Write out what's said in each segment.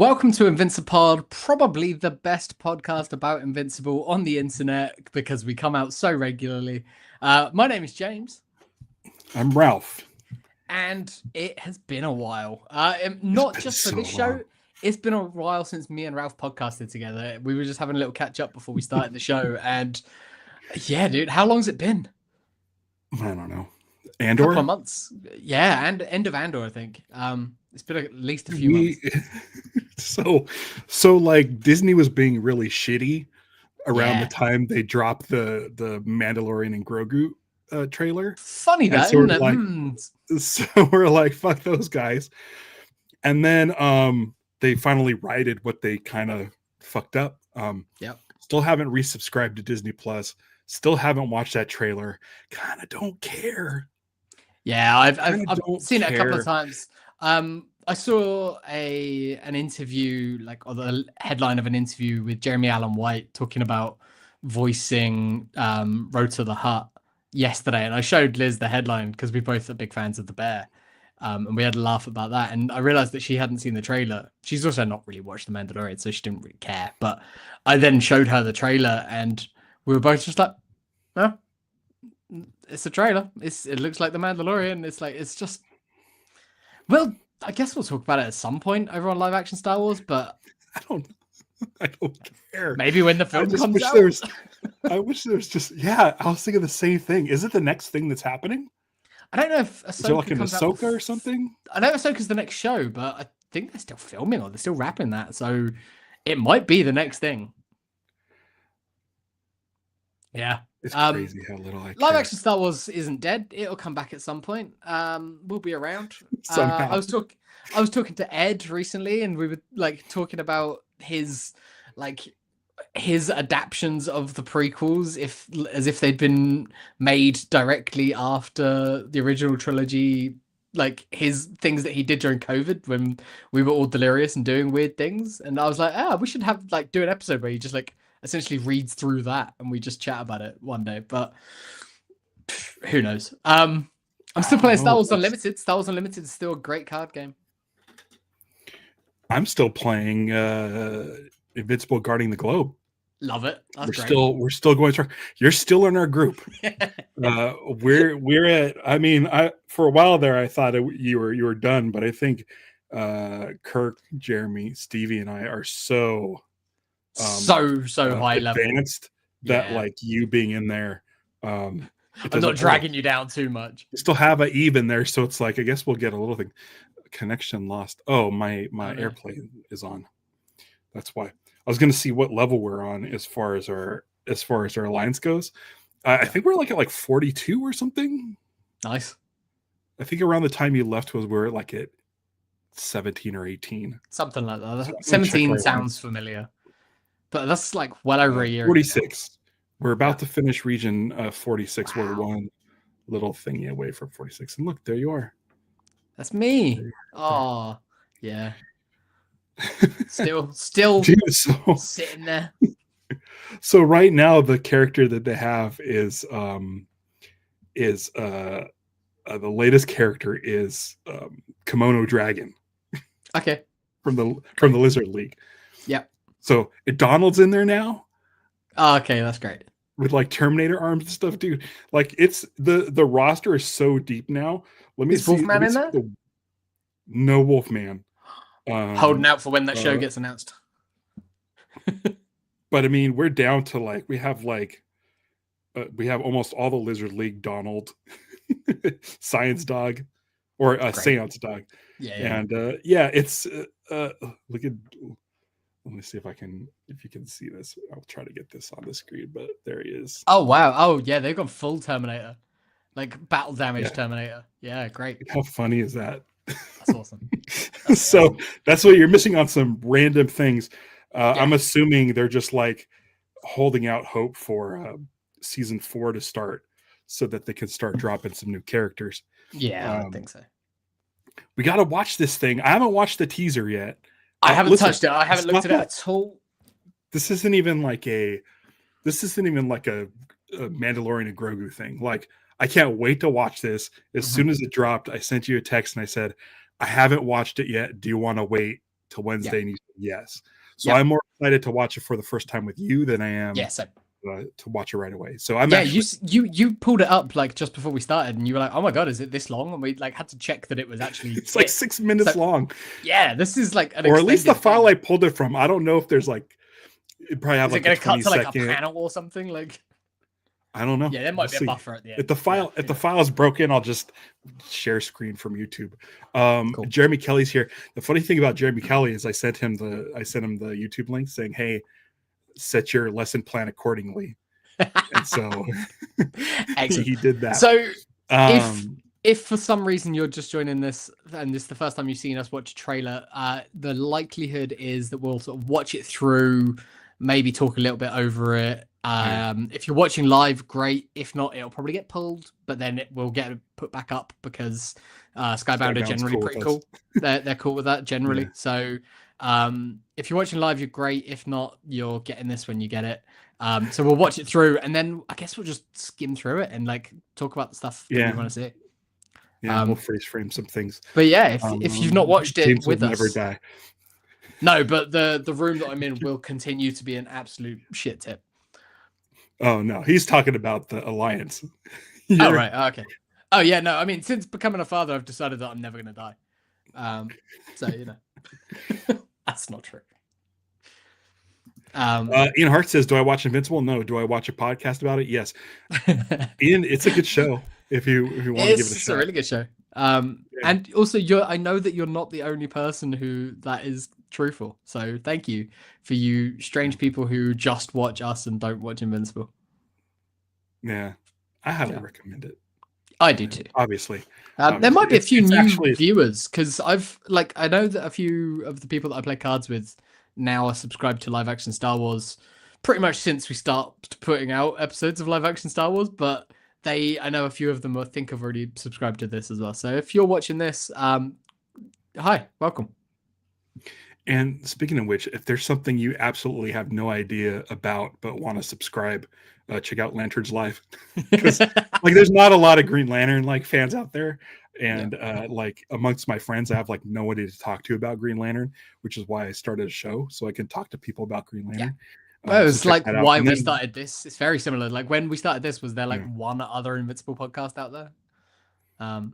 Welcome to Invincipod, probably the best podcast about Invincible on the internet because we come out so regularly. My name is James. I'm Ralph. And it has been a while. Not just for this show. It's been a while since me and Ralph podcasted together. We were just having a little catch up before we started the show. And yeah, dude, how long's it been? I don't know. Andor? A couple of months. Yeah, and end of Andor, I think. It's been at least a few months. So like Disney was being really shitty around the time they dropped the Mandalorian and Grogu trailer. Funny that, so isn't it? So we're like, fuck those guys. And then they finally righted what they kind of fucked up. Still haven't resubscribed to Disney Plus. Still haven't watched that trailer. Kind of don't care. Yeah, I've seen it a couple of times. I saw an interview, or the headline of an interview with Jeremy Allen White talking about voicing Road to the Hutt yesterday, and I showed Liz the headline because we both are big fans of the bear, and we had a laugh about that. And I realized that she hadn't seen the trailer. She's also not really watched The Mandalorian, so she didn't really care. But I then showed her the trailer, and we were both just like, "No, it's a trailer. It looks like The Mandalorian. It's just, well, I guess we'll talk about it at some point over on live action Star Wars, but I don't care. Maybe when the film comes out. I wish there was just, I was thinking the same thing. Is it the next thing that's happening? I don't know if Ahsoka comes out Ahsoka or something. I know Ahsoka's the next show, but I think they're still filming or they're still wrapping that, so it might be the next thing. Yeah. It's crazy how little I care. Live action Star Wars isn't dead. It'll come back at some point. We'll be around. I was talking to Ed recently, and we were talking about his adaptions of the prequels, as if they'd been made directly after the original trilogy, his things that he did during COVID when we were all delirious and doing weird things. And I was like, we should have do an episode where you just essentially reads through that and we just chat about it one day. But who knows? I'm still playing Star Wars Unlimited. Star Wars Unlimited is still a great card game. I'm still playing Invincible Guarding the Globe. Love it. We're still going through. You're still in our group. We're at. For a while there, I thought you were done, but I think Kirk, Jeremy, Stevie, and I are so high level advanced that you being in there. I'm not dragging you down too much. You still have a Eve in there, so it's I guess we'll get a little thing. Connection lost. Oh, my airplane is on. That's why. I was going to see what level we're on as far as our alliance goes. I think we're at 42 or something. Nice. I think around the time you left we were at 17 or 18. Something like that. So 17 sounds familiar. But that's well over a year 46. Ago. We're about to finish region 46. Wow. We're one little thingy away from 46. And look, there you are. That's me. Oh, yeah. Still Dude, sitting there. So right now the character that they have is the latest character is Kimono Dragon. Okay. From the Lizard League. Yeah. So Donald's in there now. Oh, okay, that's great. With Terminator arms and stuff, dude. It's the roster is so deep now. Is Wolfman in there? No Wolfman. Holding out for when that show gets announced. But we're down to we have almost all the Lizard League Donald, Science Dog, or Seance Dog. Yeah. And it's look at. Let me see if you can see this. I'll try to get this on the screen, but there he is. Oh wow! Oh yeah, they've gone full Terminator, battle damage Terminator. Yeah, great. How funny is that? That's awesome. That's what you're missing on some random things. I'm assuming they're just holding out hope for season 4 to start so that they can start dropping some new characters. Yeah, I think so. We got to watch this thing. I haven't watched the teaser yet. I haven't touched it. I haven't looked at it at all. This isn't even a Mandalorian and Grogu thing. I can't wait to watch this. As soon as it dropped, I sent you a text and I said, I haven't watched it yet. Do you want to wait till Wednesday and you said Yes. So I'm more excited to watch it for the first time with you than I am to watch it right away. So I'm you pulled it up like just before we started, and you were like, "Oh my god, is it this long?" And we like had to check that it was actually. It's like 6 minutes long. Yeah, this is like or at least the file I pulled it from. I don't know if there's like it probably have like a 20 second like a panel or something like. I don't know. Yeah, there might be a buffer at the end. If the file is broken, I'll just share screen from YouTube. Cool. Jeremy Kelly's here. The funny thing about Jeremy Kelly is I sent him the YouTube link saying, "Hey, set your lesson plan accordingly." And so he did that. So if for some reason you're just joining this and this is the first time you've seen us watch a trailer, the likelihood is that we'll sort of watch it through, maybe talk a little bit over it. If you're watching live, great. If not, it'll probably get pulled, but then it will get put back up because Skybound are generally pretty cool. They're cool with that generally. So if you're watching live, you're great. If not, you're getting this when you get it. So we'll watch it through, and then I guess we'll just skim through it and like talk about the stuff that we want to see. Yeah, we'll freeze frame some things. But yeah, if you've not watched it with us, never die. No, but the room that I'm in will continue to be an absolute shit tip. Oh no, he's talking about the Alliance. Oh right, okay. Oh yeah, no, I mean, since becoming a father, I've decided that I'm never going to die. So you know, that's not true. Ian Hart says, "Do I watch Invincible? No. Do I watch a podcast about it? Yes." Ian, it's a good show. If you want to give it a shot, it's a really good show. And also, I know that you're not the only person who that is true for. So thank you for you strange people who just watch us and don't watch Invincible. Yeah, I highly recommend it. I do too. Obviously. There might be a few new viewers because I know that a few of the people that I play cards with now are subscribed to live action Star Wars pretty much since we started putting out episodes of live action Star Wars, but I know a few of them I think have already subscribed to this as well. So if you're watching this, hi, welcome. And speaking of which, if there's something you absolutely have no idea about but want to subscribe, check out Lanterns Live. Because like there's not a lot of Green Lantern like fans out there. And like amongst my friends, I have like nobody to talk to about Green Lantern, which is why I started a show so I can talk to people about Green Lantern. Well, it's like why we started this. It's very similar. Like when we started this, was there like one other Invincible podcast out there? I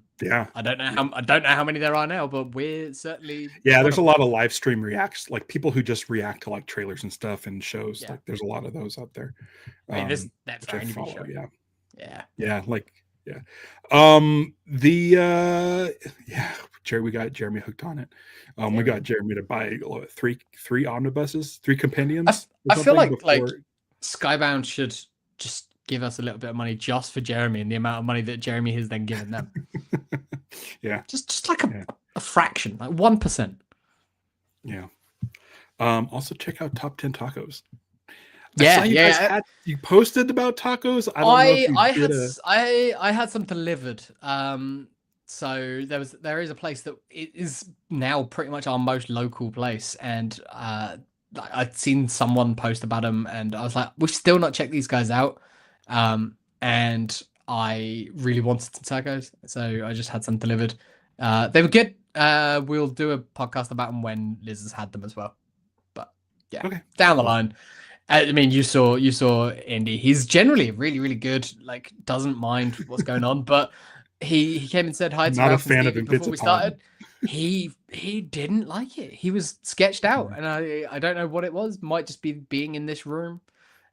don't know how many there are now, but we're certainly there's a lot of live stream reacts, like people who just react to like trailers and stuff and shows. Like there's a lot of those out there. I mean, that's for any show. Jerry, we got Jeremy hooked on it. We got Jeremy to buy three omnibuses, 3 compendiums. I feel like Skybound should just give us a little bit of money just for Jeremy and the amount of money that Jeremy has then given them. just like a fraction, like 1%. Yeah. Also check out Top 10 Tacos. You posted about tacos. I had some delivered. So there is a place that is now pretty much our most local place, and I'd seen someone post about them, and I was like, we've still not checked these guys out. And I really wanted some tacos, so I just had some delivered. They were good. We'll do a podcast about them when Liz has had them as well. But down the line. I mean, you saw Indy. He's generally really, really good. Like, doesn't mind what's going on. But he came and said hi to Not a fan of Invincipod. Before we started. He didn't like it. He was sketched out, and I don't know what it was. Might just be being in this room.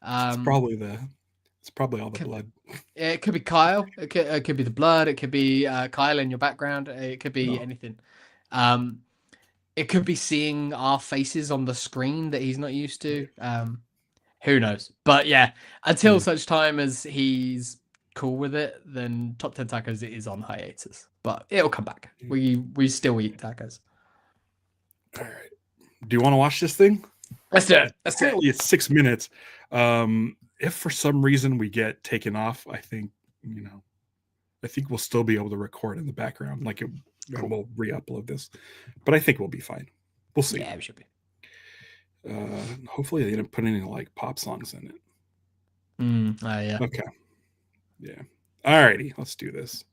It's probably all the blood. It could be Kyle. It could be the blood. It could be Kyle in your background. It could be anything. It could be seeing our faces on the screen that he's not used to. Who knows? But until such time as he's cool with it, then Top 10 Tacos is on hiatus. But it'll come back. We still eat tacos. All right. Do you want to watch this thing? Let's do it. It's 6 minutes. If for some reason we get taken off, I think we'll still be able to record in the background. Like we'll re-upload this, but I think we'll be fine. We'll see. Yeah, we should be. Hopefully they didn't put any like pop songs in it. Yeah. Okay. Yeah. Alrighty, let's do this.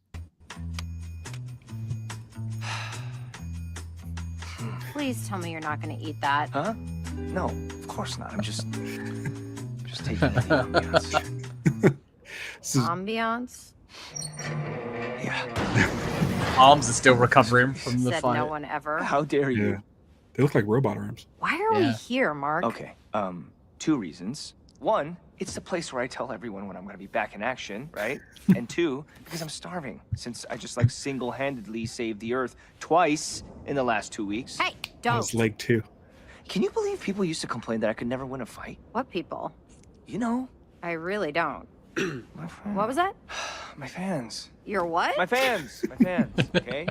Please tell me you're not going to eat that. Huh? No, of course not. I'm just taking in the ambiance. Ambiance? Yeah. Arms are still recovering from the Said fight. no one ever. How dare you? Yeah. They look like robot arms. Why are we here, Mark? Okay, 2 reasons. 1, it's the place where I tell everyone when I'm gonna be back in action, right? And 2, because I'm starving, since I just like single-handedly saved the Earth twice in the last 2 weeks. Hey, That don't. was leg 2. Can you believe people used to complain that I could never win a fight? What people? You know, I really don't. my friend. What was that? My fans. Your what? My fans. My fans, okay?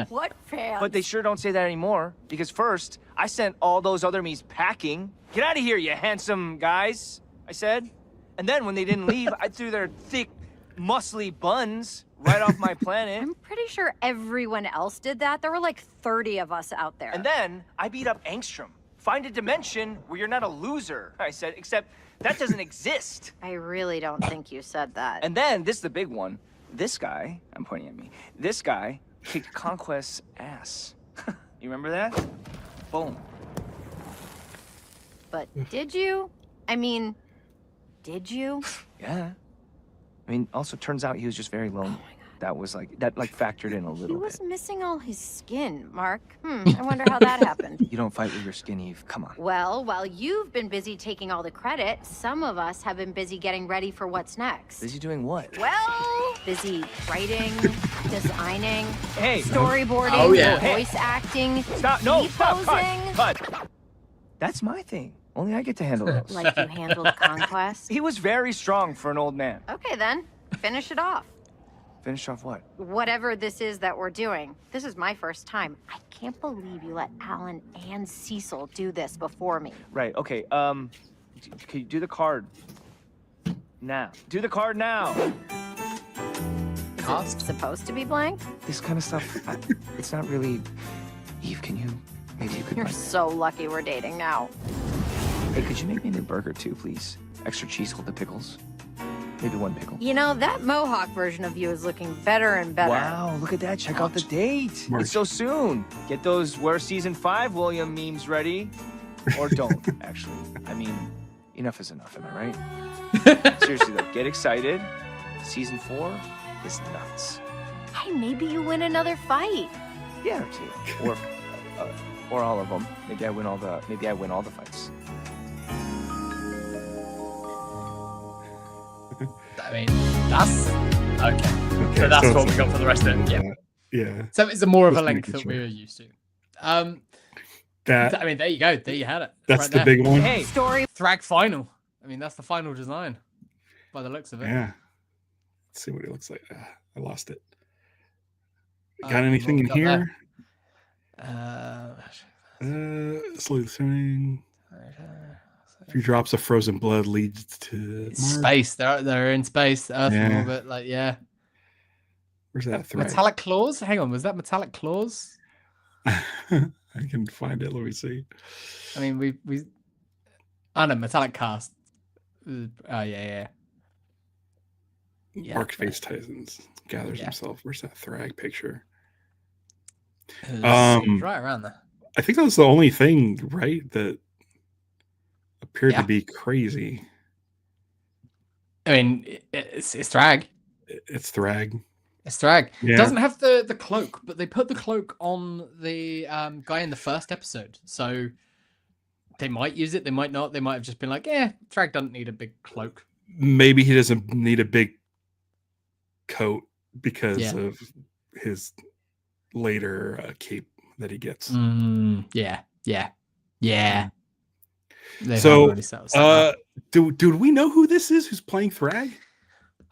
What fans? But they sure don't say that anymore, because first, I sent all those other me's packing. Get out of here, you handsome guys, I said. And then when they didn't leave, I threw their thick, muscly buns right off my planet. I'm pretty sure everyone else did that. There were like 30 of us out there. And then I beat up Angstrom. Find a dimension where you're not a loser, I said, except that doesn't exist. I really don't think you said that. And then, this is the big one. This guy, I'm pointing at me, this guy kicked Conquest's ass. You remember that? Boom. But did you? I mean, did you? Yeah. I mean, also turns out he was just very lonely. That factored in a He little was bit. missing all his skin, Mark. I wonder how that happened. You don't fight with your skin, Eve. Come on. Well, while you've been busy taking all the credit, some of us have been busy getting ready for what's next. Busy doing what? Well, busy writing, designing, Hey. storyboarding, Oh, yeah. voice acting, Stop. No, stop. posing. Cut. That's my thing. Only I get to handle those. Like you handled Conquest. He was very strong for an old man. Okay, then. Finish it off. Finish off what? Whatever this is that we're doing. This is my first time. I can't believe you let Alan and Cecil do this before me. Right, okay, can you do the card now? Do the card now! Is it supposed to be blank? This kind of stuff, it's not really... Eve, maybe you could... You're so lucky we're dating now. Hey, could you make me a new burger too, please? Extra cheese with the pickles. Maybe 1 pickle. You know, that Mohawk version of you is looking better and better. Wow, look at that. Check out the date. March. It's so soon. Get those Where's Season 5 William memes ready. Or don't, actually. I mean, enough is enough, am I right? Seriously, though, get excited. Season 4 is nuts. Hey, maybe you win another fight. Yeah, or 2. Or all of them. Maybe I win all the fights. I mean, that's okay. So that's what we got for the rest of it. Yeah. Yeah. So it's a more of a Just length making that sure. we're used to. That I mean, there you go. There you had it. that's right the there. big one. Hey, Story. Thrag final. I mean, that's the final design by the looks of it. Yeah. Let's see what it looks like. I lost it. Got What anything we in got here? there? Slowly throwing. A few drops of frozen blood leads to Mars. Space. They're in space. Earth in Yeah. orbit. Like, yeah. Where's that thread? Metallic claws? Hang on. Was that metallic claws? I can find it. Let me see. I mean, we. Oh no, metallic cast. Oh yeah. Mark Face Titans gathers Yeah. himself. Where's that Thrag picture? It's right around there. I think that was the only thing, right, that appeared Yeah. to be crazy. I mean, it's Thrag. It's Thrag. It's Thrag. Yeah. It doesn't have the cloak, but they put the cloak on the guy in the first episode. So they might use it. They might not. They might have just been like, yeah, Thrag doesn't need a big cloak. Maybe he doesn't need a big coat because Yeah. of his later cape that he gets. Yeah. They So, have already settled that. do we know who this is who's playing Thrag?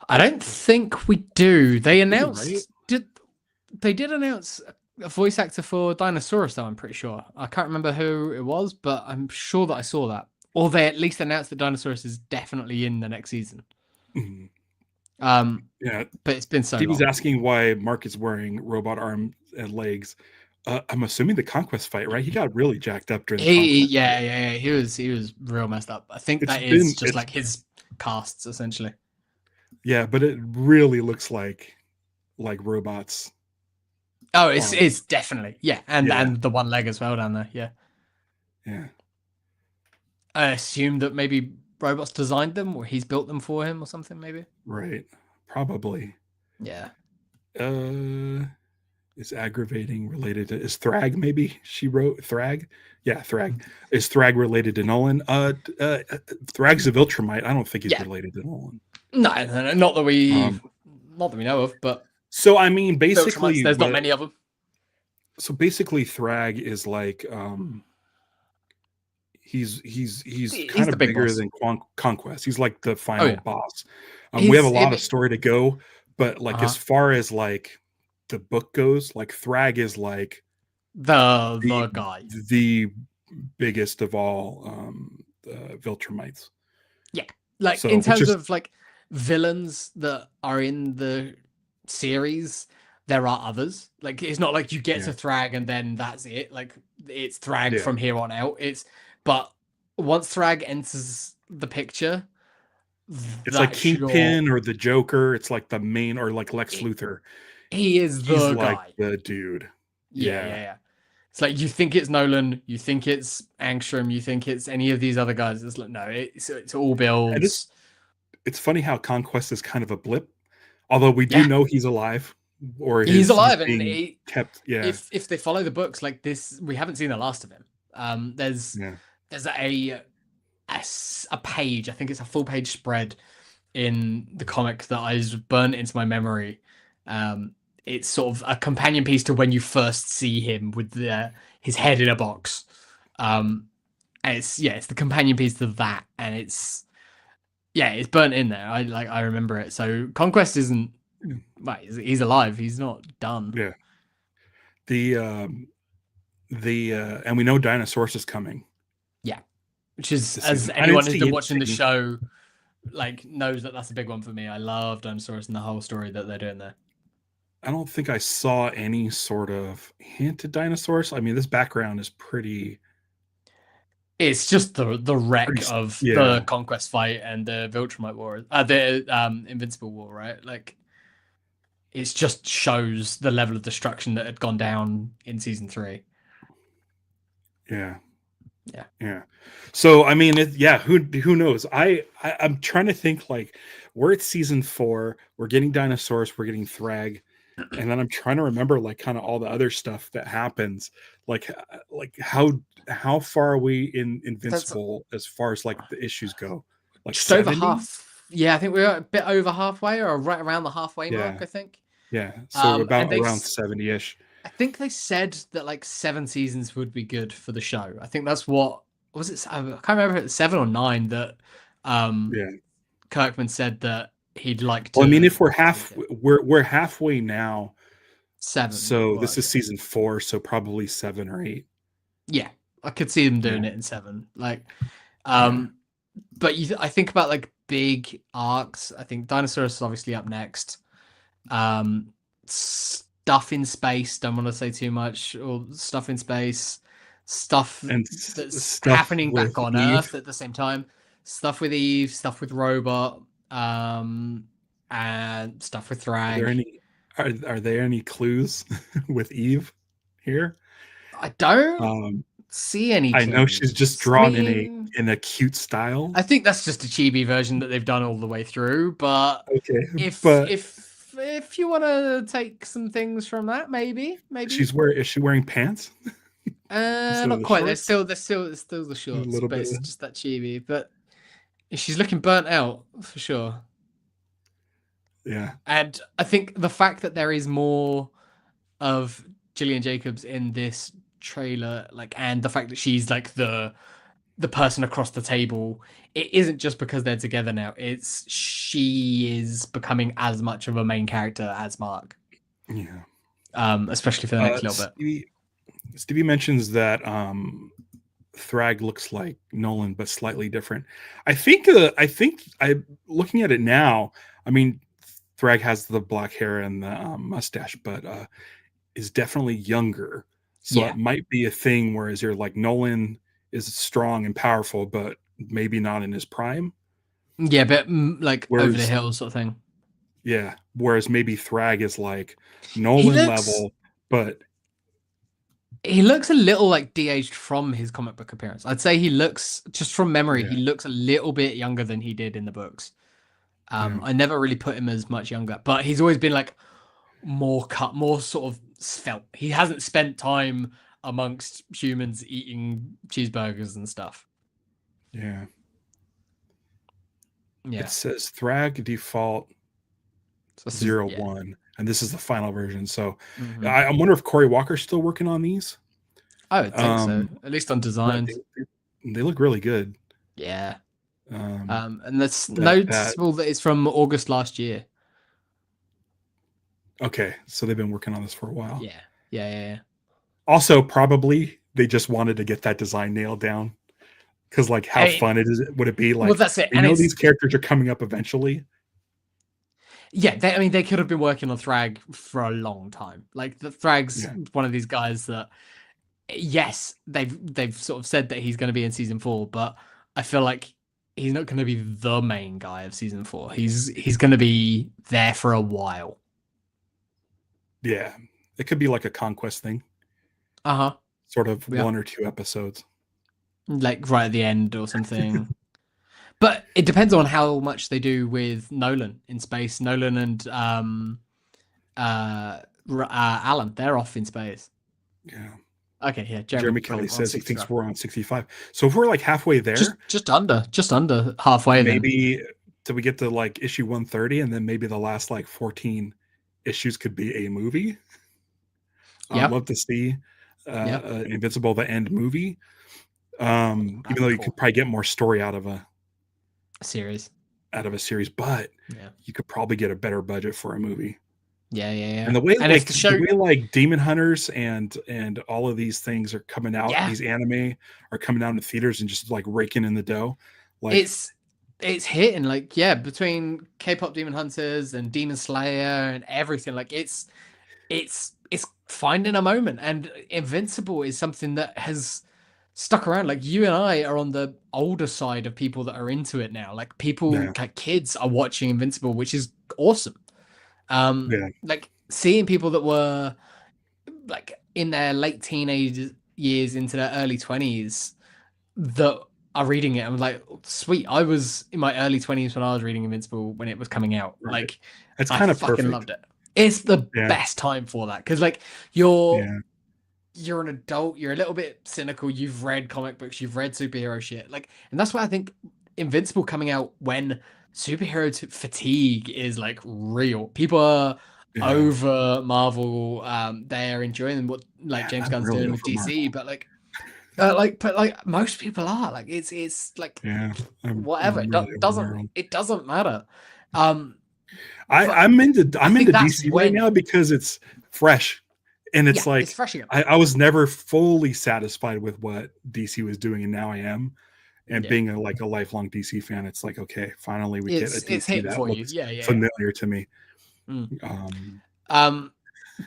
I don't think we do. They announced right? they did announce a voice actor for Dinosaurus, though, I'm pretty sure. I can't remember who it was, but I'm sure that I saw that. Or they at least announced that Dinosaurus is definitely in the next season. Mhm. Yeah. But it's been so Steve was long. asking why Mark is wearing robot arms and legs. I'm assuming the Conquest fight, right? He got really jacked up during the Conquest. Yeah. He was real messed up. I think It's that is been- just like his casts, essentially. Yeah, but it really looks like robots. Oh, it's definitely, yeah, and Yeah. and the one leg as well down there, yeah. Yeah. I assume that maybe robots designed them, or he's built them for him, or something. Maybe. Right. Probably. Yeah. Is aggravating related to is Thrag? Maybe she wrote Thrag. Yeah, Thrag. Is Thrag related to Nolan? Thrag's a Viltrumite. I don't think he's related to Nolan. No, not that we know of. But so I mean, basically, there's not many of them. So basically, Thrag is like he's kind of bigger than Conquest. He's like the final boss. We have a lot of story to go, but like as far as like the book goes, like Thrag is like the guy, the biggest of all Viltrumites. Yeah, like in terms of like villains that are in the series, there are others. Like it's not like you get to Thrag and then that's it. Like it's Thrag from here on out. But once Thrag enters the picture, it's like Kingpin or the Joker. It's like the main, or like Lex Luthor. He is the guy. Like the dude. Yeah. It's like you think it's Nolan, you think it's Angstrom, you think it's any of these other guys. It's like no, it's all builds. It's funny how Conquest is kind of a blip, although we do know he's alive. Or he's alive, and he kept. Yeah. If they follow the books like this, we haven't seen the last of him. There's a page. I think it's a full page spread in the comic that is burnt into my memory. It's sort of a companion piece to when you first see him with his head in a box. And it's the companion piece to that, and it's burnt in there. I remember it. So Conquest isn't. Right, he's alive. He's not done. Yeah. And we know Dinosaurus is coming. Yeah, which is, as anyone who's been watching the show like knows, that's a big one for me. I love Dinosaurus and the whole story that they're doing there. I don't think I saw any sort of hint at Dinosaurus. I mean, this background is pretty. It's just the wreck of the Conquest fight and the Viltrumite War, the Invincible War, right? Like, it just shows the level of destruction that had gone down in season 3. Yeah. So I mean, who knows? I'm trying to think, like, we're at season 4, we're getting Dinosaurus, we're getting Thrag, and then I'm trying to remember like kind of all the other stuff that happens. Like how far are we in Invincible as far as like the issues go? Like just over half. Yeah, I think we're a bit over halfway, or right around the halfway mark, I think. Yeah, so about around 70-ish. I think they said that like 7 seasons would be good for the show. I think that's what was it? I can't remember if it's 7 or 9 that Kirkman said that he'd like to. Well, I mean, if we're halfway now. 7. So this is season 4, so probably 7 or 8. Yeah, I could see them doing it in 7. Like, but I think about like big arcs. I think Dinosaurus is obviously up next. Stuff in space, don't want to say too much, or stuff in space, stuff that's happening back on Earth at the same time, stuff with Eve, stuff with Robot, and stuff with Thrag. Are there any clues with Eve here? I don't see any clues. I know she's just drawn in a cute style. I think that's just a chibi version that they've done all the way through, but if you want to take some things from that, maybe is she wearing pants? Not quite. There's still the shorts, but it's just that chibi. But she's looking burnt out for sure. Yeah, and I think the fact that there is more of Gillian Jacobs in this trailer, like, and the fact that she's like the person across the table, it isn't just because they're together now. She is becoming as much of a main character as Mark. Yeah. Especially for the next little bit. Stevie mentions that Thrag looks like Nolan, but slightly different. I think I looking at it now, I mean, Thrag has the black hair and the mustache, but is definitely younger. So it might be a thing whereas you're like Nolan is strong and powerful, but maybe not in his prime. Yeah, but like over the hill sort of thing. Yeah, whereas maybe Thrag is like Nolan level, but he looks a little like de-aged from his comic book appearance. I'd say he looks, just from memory, he looks a little bit younger than he did in the books. I never really put him as much younger, but he's always been like more cut, more sort of svelte. He hasn't spent time amongst humans eating cheeseburgers and stuff. Yeah. Yeah. It says Thrag default 01, and this is the final version. So I wonder if Corey Walker's still working on these. I would think so, at least on designs. They look really good. Yeah. And that's noticeable that it's from August last year. Okay, so they've been working on this for a while. Yeah. Also, probably they just wanted to get that design nailed down, because like, how fun would it be? Like, well, that's it. You know, these characters are coming up eventually. Yeah, they could have been working on Thrag for a long time. Like, the Thrag's one of these guys that, yes, they've sort of said that he's going to be in season 4, but I feel like he's not going to be the main guy of season 4. He's going to be there for a while. Yeah, it could be like a conquest thing. Sort of 1 or 2 episodes, like right at the end or something. But it depends on how much they do with Nolan in space. Nolan and Alan, they're off in space. Yeah. Okay, yeah. Jeremy Kelly says he thinks we're on 65. So if we're like halfway there, just under halfway. Maybe till we get to like issue 130, and then maybe the last like 14 issues could be a movie. I'd love to see Invincible, the end movie. Even though you could probably get more story out of a series, but you could probably get a better budget for a movie. Yeah. And the way like Demon Hunters and all of these things are coming out, these anime are coming out in theaters and just like raking in the dough. Like it's hitting, like, between K-pop Demon Hunters and Demon Slayer and everything, like it's finding a moment. And Invincible is something that has stuck around. Like, you and I are on the older side of people that are into it now. Like, people, like kids, are watching Invincible, which is awesome. Like, seeing people that were like in their late teenage years into their early 20s that are reading it, I'm like, sweet. I was in my early 20s when I was reading Invincible when it was coming out. Like, it's kind of fucking perfect. Loved it. It's the best time for that, because like you're an adult, you're a little bit cynical, you've read comic books, you've read superhero shit, like, and that's why I think Invincible coming out when superhero fatigue is like real. People are over Marvel. They're enjoying what like James Gunn's doing with DC, Marvel. but most people are like, it's like whatever. It doesn't matter. I'm into DC right now because it's fresh, and it's like, it's I was never fully satisfied with what DC was doing, and now I am. And being a lifelong DC fan, it's like, okay, finally we get a DC that looks familiar to me.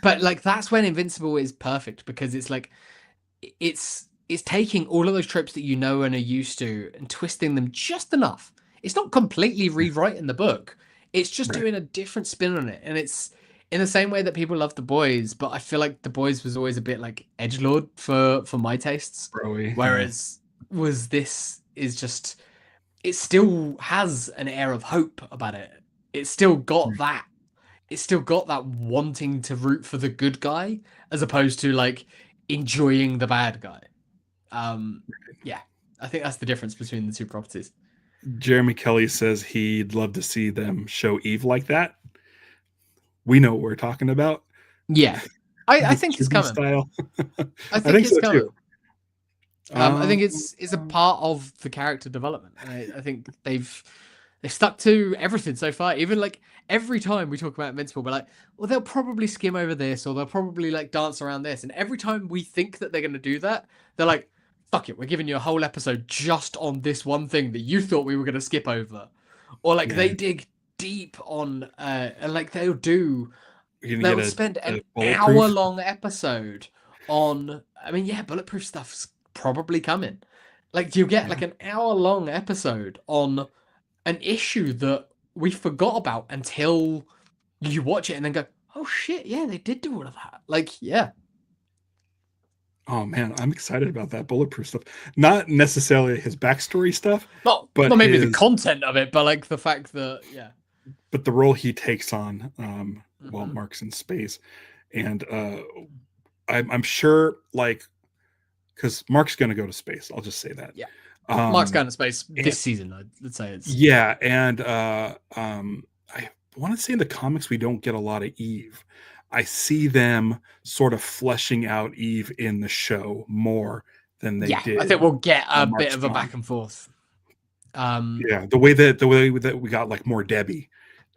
But like, that's when Invincible is perfect, because it's like it's taking all of those tropes that you know and are used to and twisting them just enough. It's not completely rewriting the book. It's just doing a different spin on it. And it's in the same way that people love The Boys, but I feel like The Boys was always a bit like edgelord for my tastes. Whereas this is just, it still has an air of hope about it. It's still got that. It's still got that wanting to root for the good guy as opposed to like enjoying the bad guy. I think that's the difference between the two properties. Jeremy Kelly says he'd love to see them show Eve like that. We know what we're talking about. Yeah, I think it's coming. Style. I think it's so coming. Too. I think it's a part of the character development. I think they've stuck to everything so far. Even like every time we talk about Invincible, we're like, well, they'll probably skim over this, or they'll probably like dance around this. And every time we think that they're going to do that, they're like, fuck it, we're giving you a whole episode just on this one thing that you thought we were going to skip over. Or like they dig deep on, like they'll spend an hour-long episode on, I mean, Bulletproof stuff's probably coming. Like, you get like an hour-long episode on an issue that we forgot about until you watch it and then go, Oh shit! Yeah, they did do all of that. Like, yeah. Oh man, I'm excited about that bulletproof stuff. Not necessarily his backstory stuff, but Not maybe the his, content of it, but like the fact that but the role he takes on while Mhm. Mark's in space. And I'm sure, like, because Mark's going to go to space. I'll just say that. Yeah. Mark's going Um, to space this season. I'd say it's yeah, and I want to say in the comics we don't get a lot of Eve. I see them sort of fleshing out Eve in the show more than they yeah. did. I think we'll get a when bit Mark's of a gone. back and forth. Yeah, the way that we got like more Debbie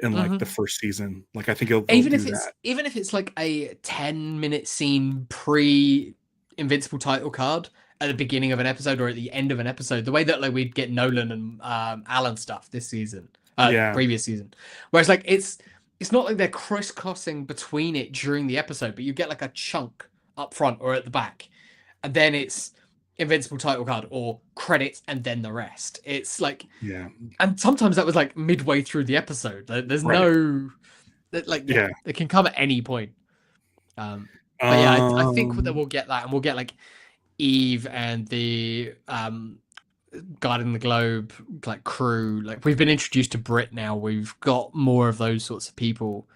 in like Mhm. the first season. Like I think they'll even do if it's that. even if it's like a 10-minute scene pre Invincible title card at the beginning of an episode or at the end of an episode, the way that like we'd get Nolan and Alan stuff this season, Yeah. previous season, whereas like it's not like they're crisscrossing between it during the episode, but you get like a chunk up front or at the back, and then it's Invincible title card or credits and then the rest. It's like, Yeah. and sometimes that was like midway through the episode. There's Right. no like, yeah, it can come at any point. But yeah, I think that we'll get that, and we'll get like Eve and the guarding the globe like crew. Like we've been introduced to Brit now. We've got more of those sorts of people.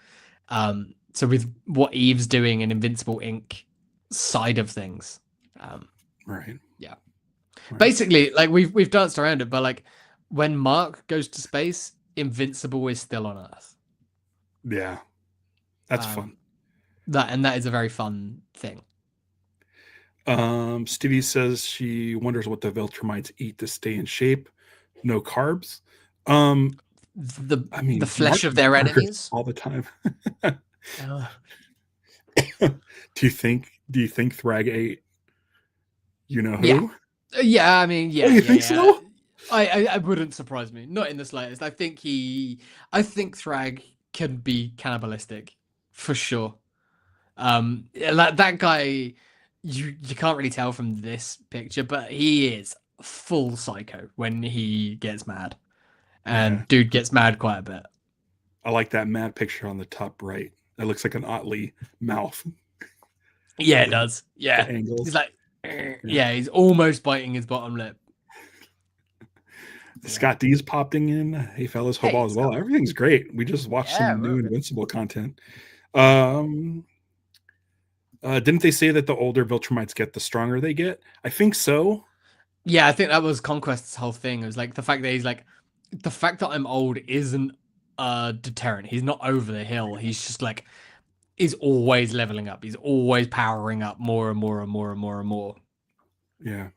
So with what Eve's doing in Invincible Inc. side of things, right. yeah. Right. Basically, like we've danced around it, but like when Mark goes to space, Invincible is still on Earth. Yeah. That's fun. That is a very fun thing. Stevie says she wonders what the Viltrumites eat to stay in shape. No carbs. The flesh of their enemies all the time. Do you think Thrag ate? You know who? Yeah. I mean, yeah. Oh, you think so? I wouldn't surprise me. Not in the slightest. I think Thrag can be cannibalistic for sure. That guy, you can't really tell from this picture, but he is full psycho when he gets mad, and dude gets mad quite a bit. I like that mad picture on the top right. That looks like an Otley mouth. Yeah, it does. Yeah, he's like, yeah, he's almost biting his bottom lip. Scott D's popping in. Hey fellas, hope all is well. Everything's great. We just watched some new Invincible content. Didn't they say that the older Viltrumites get, the stronger they get? I think so. Yeah, I think that was Conquest's whole thing. It was like the fact that he's like, the fact that I'm old isn't a deterrent. He's not over the hill. He's just like, he's always leveling up. He's always powering up more and more and more and more and more. Yeah.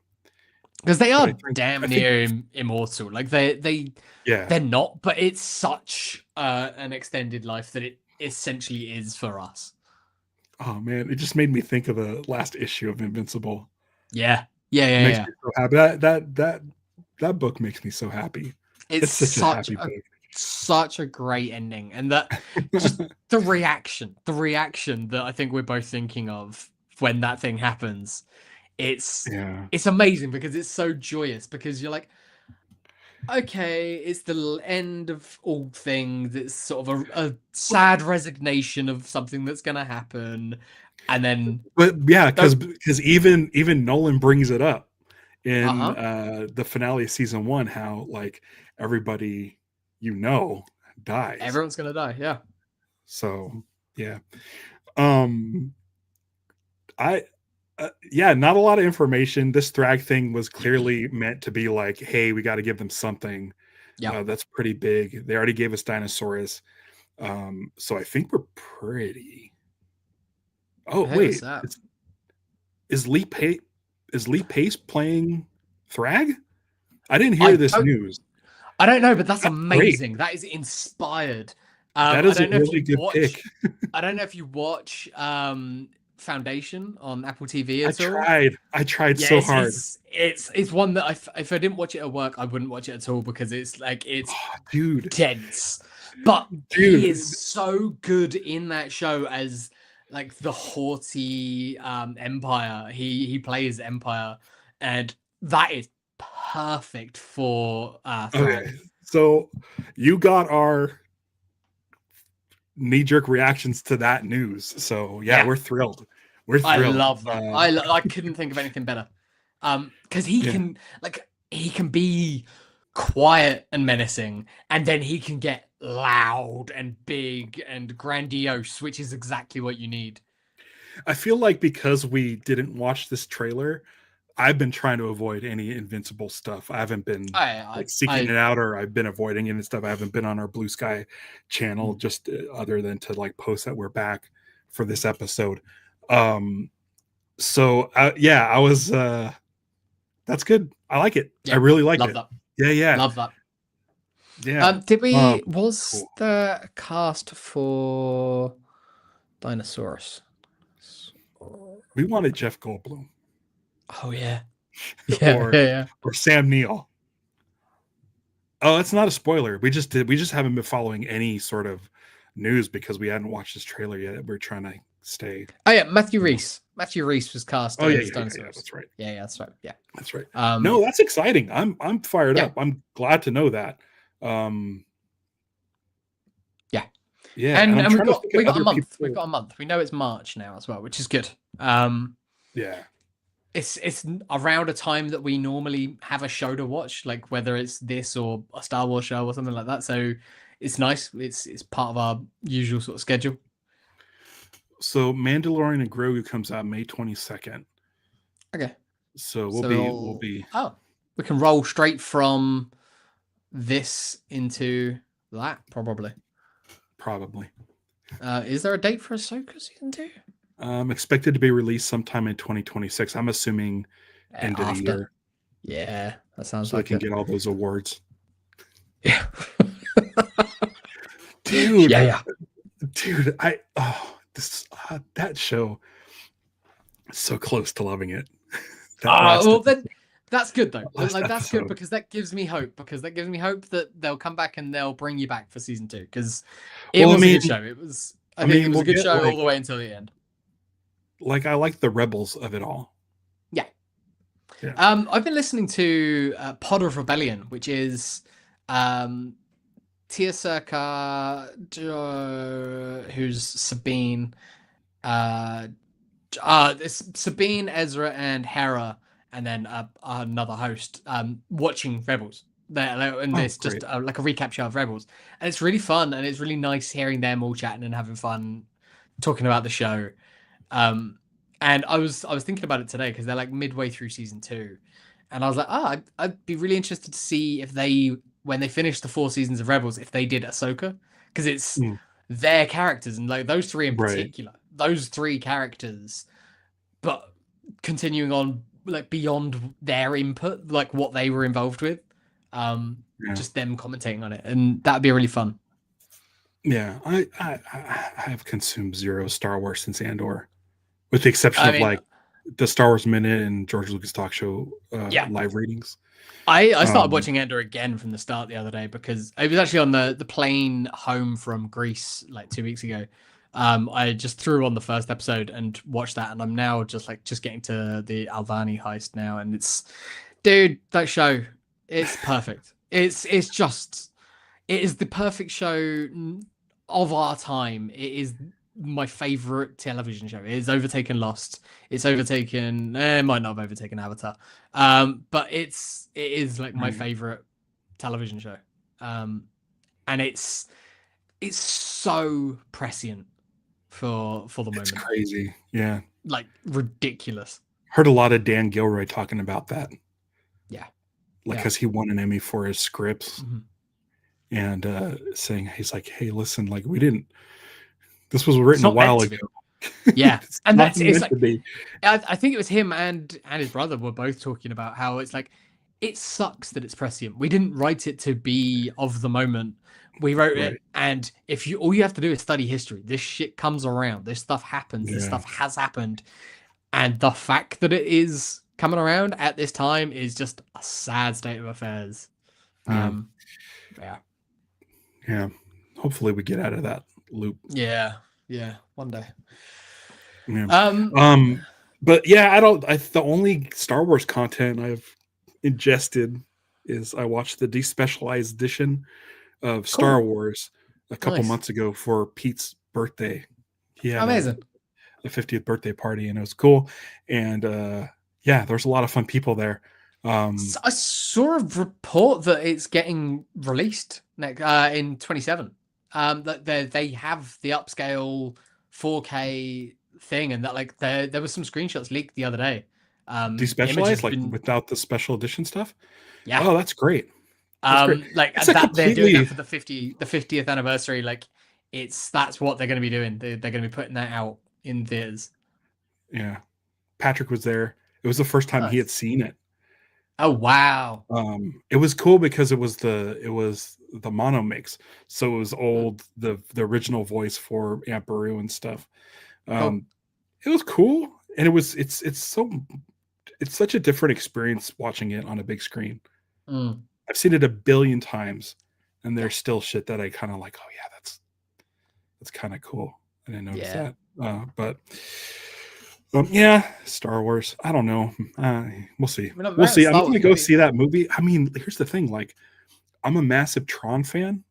Because they are damn near immortal. Like they're not, but it's such an extended life that it essentially is for us. Oh man, it just made me think of the last issue of Invincible. Yeah. Makes me so happy. That book makes me so happy. It's such a great ending, and that just the reaction that I think we're both thinking of when that thing happens. It's amazing because it's so joyous, because you're like, okay, it's the end of all things. It's sort of a sad resignation of something that's going to happen. And then, but yeah, because even Nolan brings it up in the finale of season 1, how like everybody dies. Everyone's going to die. Yeah. So yeah. Not a lot of information. This Thrag thing was clearly meant to be like, hey, we got to give them something. Yeah, that's pretty big. They already gave us Dinosaurus, so I think we're pretty. Oh wait, is Lee Pace playing Thrag? I didn't hear this news. I don't know, but that's amazing. Great. That is inspired. That is a really good pick. I don't know if you watch Foundation on Apple TV at all. I tried so hard. It's one that if I didn't watch it at work, I wouldn't watch it at all, because it's like dense. But he is so good in that show as like the haughty Empire. He plays Empire, and that is perfect for okay. So you got our knee-jerk reactions to that news. So yeah, we're thrilled. We're I thrilled. love that. I couldn't think of anything better. Because he can be quiet and menacing, and then he can get loud and big and grandiose, which is exactly what you need. I feel like because we didn't watch this trailer, I've been trying to avoid any Invincible stuff. I haven't been seeking it out, or I've been avoiding it and stuff. I haven't been on our Blue Sky channel, just other than to like post that we're back for this episode. So I was. That's good. I like it. I really like it. That. Yeah. Love that. Yeah. Did we? Was the cast for Dinosaurus? We wanted Jeff Goldblum. Oh yeah. Or Sam Neill. Oh, it's not a spoiler. We just haven't been following any sort of news because we hadn't watched this trailer yet. We're trying to stay. Oh yeah, Matthew Rhys. Matthew Rhys was cast. Yeah, that's right. Yeah, that's right. Yeah, that's right. No, that's exciting. I'm fired up. I'm glad to know that. Yeah, and we got a month. We've got a month. We know it's March now as well, which is good. Yeah. It's around a time that we normally have a show to watch, like whether it's this or a Star Wars show or something like that. So it's nice. It's part of our usual sort of schedule. So Mandalorian and Grogu comes out May 22nd. Okay. So we'll be. Oh, we can roll straight from this into that probably. Is there a date for Ahsoka season 2? Expected to be released sometime in 2026. I'm assuming end of the year. Yeah, that sounds so like I can get all those awards. Yeah. Dude. Yeah. Dude, that show is so close to loving it. Then that's good though. Like that's good because that gives me hope. Because that gives me hope that they'll come back and they'll bring you back for season 2. Because it was a good show. It was. I think it was a good show all the way until the end. Like I like the rebels of it all. Yeah. I've been listening to Pod of Rebellion, which is Tia Circa, who's Sabine. It's Sabine, Ezra, and Hera, and then another host watching Rebels. And it's just like a recap show of Rebels, and it's really fun, and it's really nice hearing them all chatting and having fun, talking about the show. And I was thinking about it today because they're like midway through season 2, and I was like, I'd be really interested to see if they, when they finish the 4 seasons of Rebels, if they did Ahsoka, because it's their characters and like those 3 in particular, those 3 characters, but continuing on like beyond their input, like what they were involved with, just them commentating on it, and that'd be really fun. Yeah, I have consumed zero Star Wars since Andor, with the exception of like the Star Wars Minute and George Lucas Talk Show live readings. I started watching Andor again from the start the other day because it was actually on the plane home from Greece like 2 weeks ago. I just threw on the first episode and watched that, and I'm now just getting to the Albani heist now, and it's, dude, that show, it's perfect. It is the perfect show of our time. It is my favorite television show. It has overtaken Lost. It's overtaken. It might not have overtaken Avatar, but it is like my favorite television show. And it's so prescient for the moment. It's crazy, yeah, like ridiculous. Heard a lot of Dan Gilroy talking about that. Yeah, like because he won an Emmy for his scripts, and saying he's like, hey, listen, like this was written a while ago. Yeah, and it's like, I think it was him and his brother were both talking about how it's like, it sucks that it's prescient. We didn't write it to be of the moment. We wrote it, and all you have to do is study history. This shit comes around. This stuff happens. This stuff has happened, and the fact that it is coming around at this time is just a sad state of affairs. Yeah. Hopefully, we get out of that loop. Yeah, one day. Yeah. But yeah, the only Star Wars content I've ingested is I watched the despecialized edition of Star Wars a couple Nice. months ago for Pete's birthday. He had Amazing. the 50th birthday party, and it was cool. And yeah, there's a lot of fun people there. I saw a report that it's getting released next in 27. That they have the upscale 4K thing, and that like there was some screenshots leaked the other day. Despecialized, like without the special edition stuff. Yeah. Oh, that's great. That's great. Like it's that they're doing that for the 50th anniversary. Like that's what they're going to be doing. They're going to be putting that out in theaters. Yeah, Patrick was there. It was the first time he had seen it. Oh wow! It was cool because it was the mono mix, so it was old the original voice for Aunt Beru and stuff. It was cool, and it's such a different experience watching it on a big screen. I've seen it a billion times, and there's still shit that I kind of like. Oh yeah, that's kind of cool. I didn't notice that, but. Yeah, Star Wars. I don't know. We'll see. We'll see. I'm going to go see that movie. I mean, here's the thing. Like, I'm a massive Tron fan.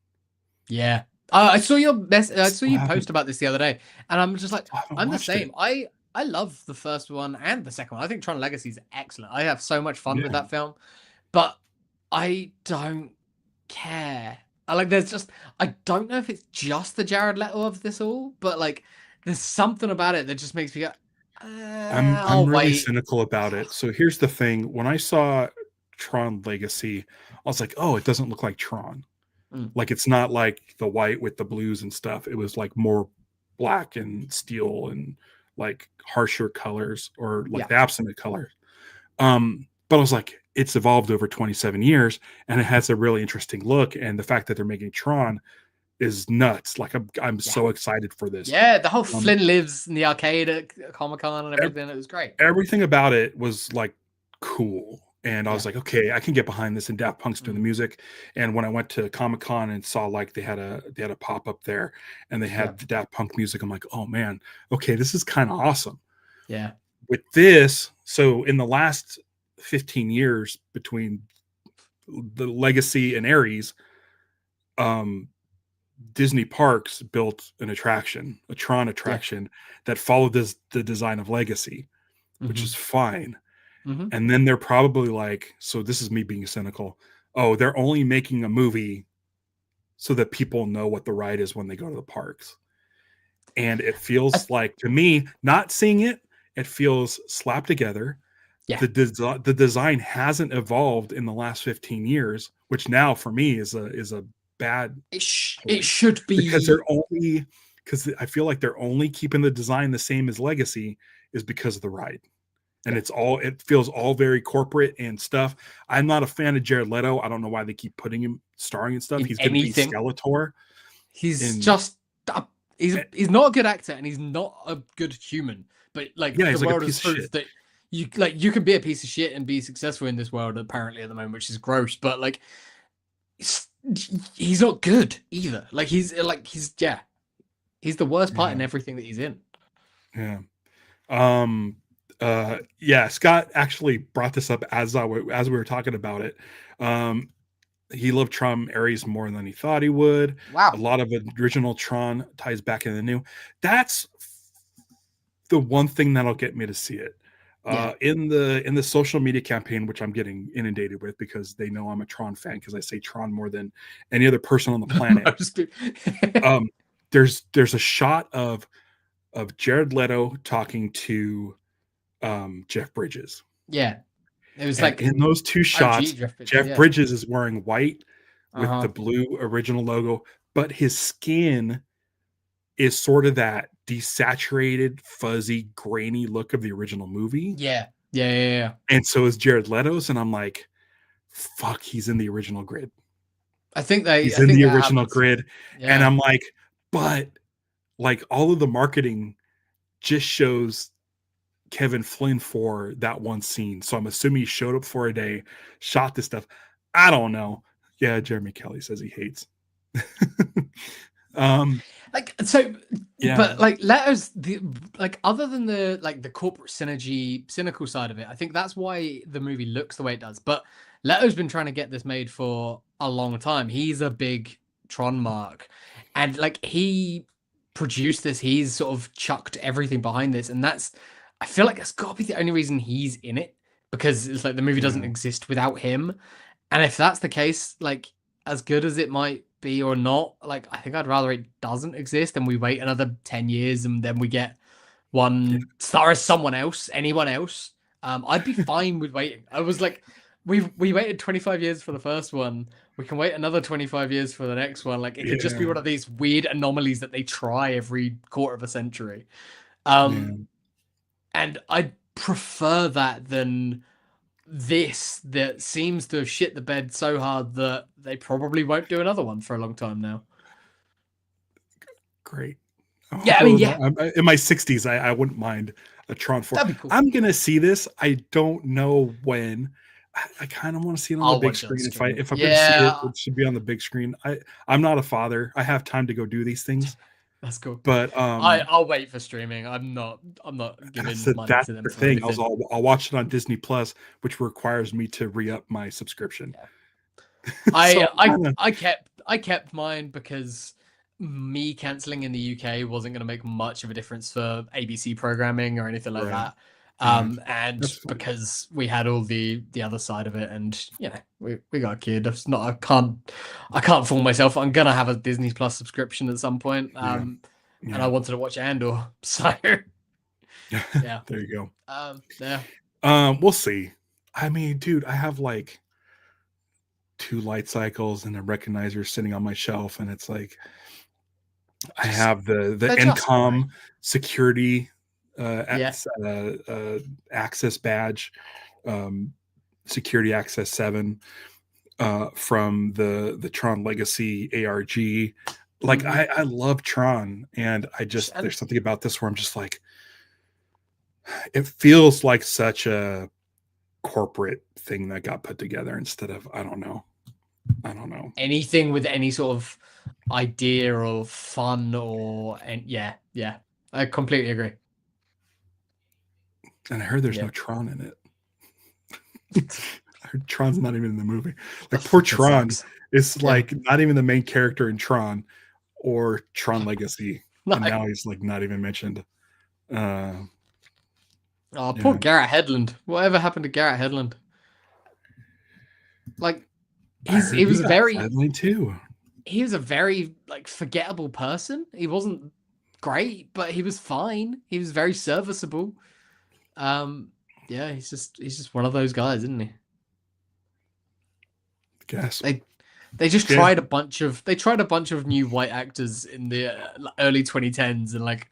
Yeah. I saw your I saw you post about this the other day, and I'm just like, I'm the same. I love the first one and the second one. I think Tron Legacy is excellent. I have so much fun with that film, but I don't care. I don't know if it's just the Jared Leto of this all, but like, there's something about it that just makes me go. I'm really cynical about it. So here's the thing. When I saw Tron Legacy, I was like, oh, it doesn't look like Tron. Like, it's not like the white with the blues and stuff. It was like more black and steel and like harsher colors, or like the absent colors. But I was like, it's evolved over 27 years and it has a really interesting look. And the fact that they're making Tron is nuts. Like, I'm so excited for this. Yeah, the whole Flynn lives in the arcade at Comic-Con and everything. It was great. Everything about it was like cool. And I was like, okay, I can get behind this, and Daft Punk's doing the music. And when I went to Comic-Con and saw like they had a pop-up there and they had the Daft Punk music, I'm like, oh man, okay, this is kind of awesome. Yeah. With this, so in the last 15 years between the Legacy and Ares, Disney Parks built an attraction, a Tron attraction that followed the design of Legacy, which is fine. And then they're probably like, so this is me being cynical. Oh, they're only making a movie so that people know what the ride is when they go to the parks. And it feels like, to me, not seeing it, it feels slapped together. Yeah. The design hasn't evolved in the last 15 years, which now for me is a bad. It should be, because I feel like they're only keeping the design the same as Legacy is because of the ride. And it feels all very corporate and stuff. I'm not a fan of Jared Leto. I don't know why they keep putting him starring and stuff. He's going to be Skeletor. He's he's not a good actor, and he's not a good human. But like, the world has proved that you can be a piece of shit and be successful in this world apparently at the moment, which is gross. But like, he's not good either. Like, he's the worst part in everything that he's in. Yeah. Scott actually brought this up as we were talking about it. He loved Tron Ares more than he thought he would. Wow. A lot of original Tron ties back in the new. That's the one thing that'll get me to see it. In the social media campaign, which I'm getting inundated with because they know I'm a Tron fan because I say Tron more than any other person on the planet. There's a shot of Jared Leto talking to Jeff Bridges. Yeah, it was like in those two shots, Jeff Bridges is wearing white with the blue original logo, but his skin is sort of that desaturated, fuzzy, grainy look of the original movie. Yeah. And so is Jared Leto's, and I'm like, fuck, he's in the original grid. I think he's in the original grid, and I'm like, but like all of the marketing just shows Kevin Flynn for that one scene. So I'm assuming he showed up for a day, shot this stuff. I don't know. Yeah, Jeremy Kelly says he hates. But like Leto's other than the corporate cynical side of it, I think that's why the movie looks the way it does. But Leto's been trying to get this made for a long time. He's a big Tron mark, and like he produced this, he's sort of chucked everything behind this, and I feel like that's got to be the only reason he's in it, because it's like the movie doesn't exist without him. And if that's the case, like as good as it might be or not, like I think I'd rather it doesn't exist and we wait another 10 years and then we get one star as someone else, anyone else. I'd be fine with waiting. I was like, we waited 25 years for the first one. We can wait another 25 years for the next one. Like it could just be one of these weird anomalies that they try every quarter of a century. And I'd prefer that than this that seems to have shit the bed so hard that they probably won't do another one for a long time now. Great. Yeah, I mean, yeah. In my 60s, I wouldn't mind a Tron 4. That'd be cool. I'm gonna see this. I don't know when. I kind of want to see it on the big screen. If I'm gonna see it, it should be on the big screen. I'm not a father. I have time to go do these things. That's cool. But I'll wait for streaming. I'm not giving money to them. The thing. I'll watch it on Disney Plus, which requires me to re-up my subscription. Yeah. I kept mine because me canceling in the UK wasn't going to make much of a difference for ABC programming or anything like that. And because we had all the other side of it, and you know, we got a kid. It's not, I can't fool myself. I'm gonna have a Disney Plus subscription at some point. And I wanted to watch Andor, so yeah. There you go. Yeah. We'll see. I mean, dude, I have like 2 light cycles and a recognizer sitting on my shelf, and it's like I have the Encom security access badge, security access 7 from the Tron Legacy ARG. Like I love Tron, and there's something about this where I'm just like, it feels like such a corporate thing that got put together instead of I don't know anything with any sort of idea or fun yeah, I completely agree. And I heard there's no Tron in it. I heard Tron's not even in the movie. Like poor Tron is like not even the main character in Tron or Tron Legacy, and now he's like not even mentioned. Poor Garrett Hedlund. Whatever happened to Garrett Hedlund? Like he was very too. He was a very like forgettable person. He wasn't great, but he was fine. He was very serviceable. Yeah, he's just one of those guys, isn't he? Guess they just tried a bunch of new white actors in the early 2010s, and like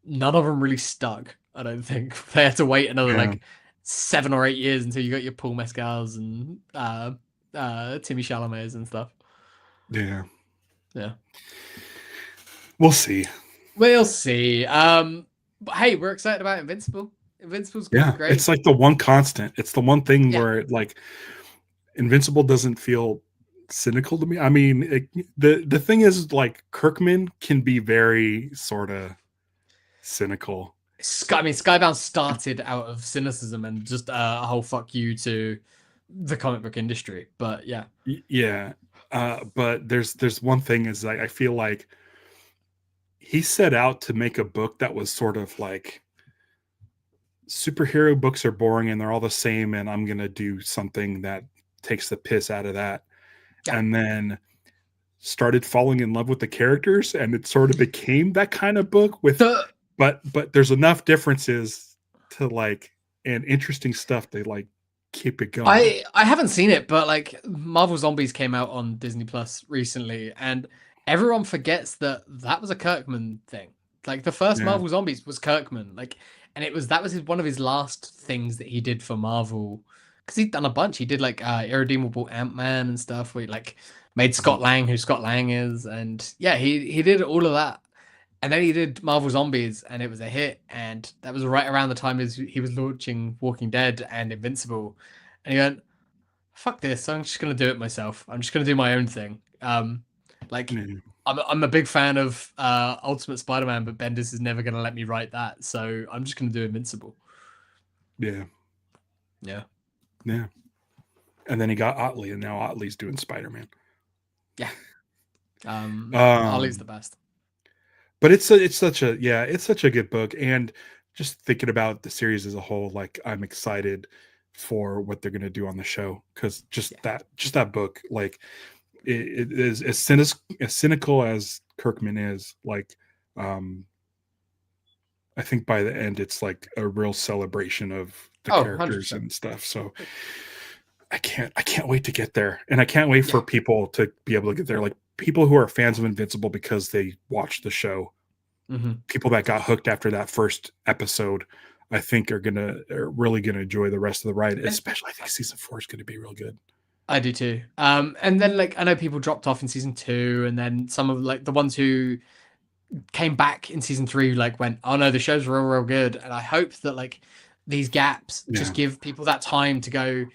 none of them really stuck. I don't think they had to wait another like 7 or 8 years until you got your Paul Mescals and Timmy Chalamets and stuff. Yeah. We'll see. But hey, we're excited about Invincible. Invincible's great. It's like the one constant. It's the one thing where like Invincible doesn't feel cynical to me. I mean, the thing is like Kirkman can be very sort of cynical. Skybound started out of cynicism and just a whole fuck you to the comic book industry. But but there's one thing is like I feel like he set out to make a book that was sort of like superhero books are boring and they're all the same, and I'm gonna do something that takes the piss out of that, and then started falling in love with the characters, and it sort of became that kind of book with but there's enough differences to like and interesting stuff they like keep it going. I haven't seen it, but like Marvel Zombies came out on Disney Plus recently, and everyone forgets that was a Kirkman thing. Like the first Marvel Zombies was Kirkman, like, and that was one of his last things that he did for Marvel, because he'd done a bunch. He did like Irredeemable Ant-Man and stuff, where he like made Scott Lang who Scott Lang is, and he did all of that. And then he did Marvel Zombies, and it was a hit. And that was right around the time he was launching Walking Dead and Invincible. And he went, "Fuck this! I'm just gonna do it myself. I'm just gonna do my own thing." I'm a big fan of Ultimate Spider-Man, but Bendis is never gonna let me write that, so I'm just gonna do Invincible. Yeah. And then he got Otley, and now Otley's doing Spider-Man. Yeah. Ollie's the best. But it's such a good book, and just thinking about the series as a whole, like I'm excited for what they're going to do on the show, because that book, like it is as cynical as Kirkman is, like I think by the end it's like a real celebration of the characters 100%. and stuff. So I can't wait to get there, and I can't wait for people to be able to get there, like people who are fans of Invincible because they watched the show. People that got hooked after that first episode, I think are really gonna enjoy the rest of the ride. Especially, I think season 4 is gonna be real good. I do too. And then like I know people dropped off in season 2, and then some of like the ones who came back in season 3 like went, oh no, the show's real good. And I hope that like these gaps just give people that time to go,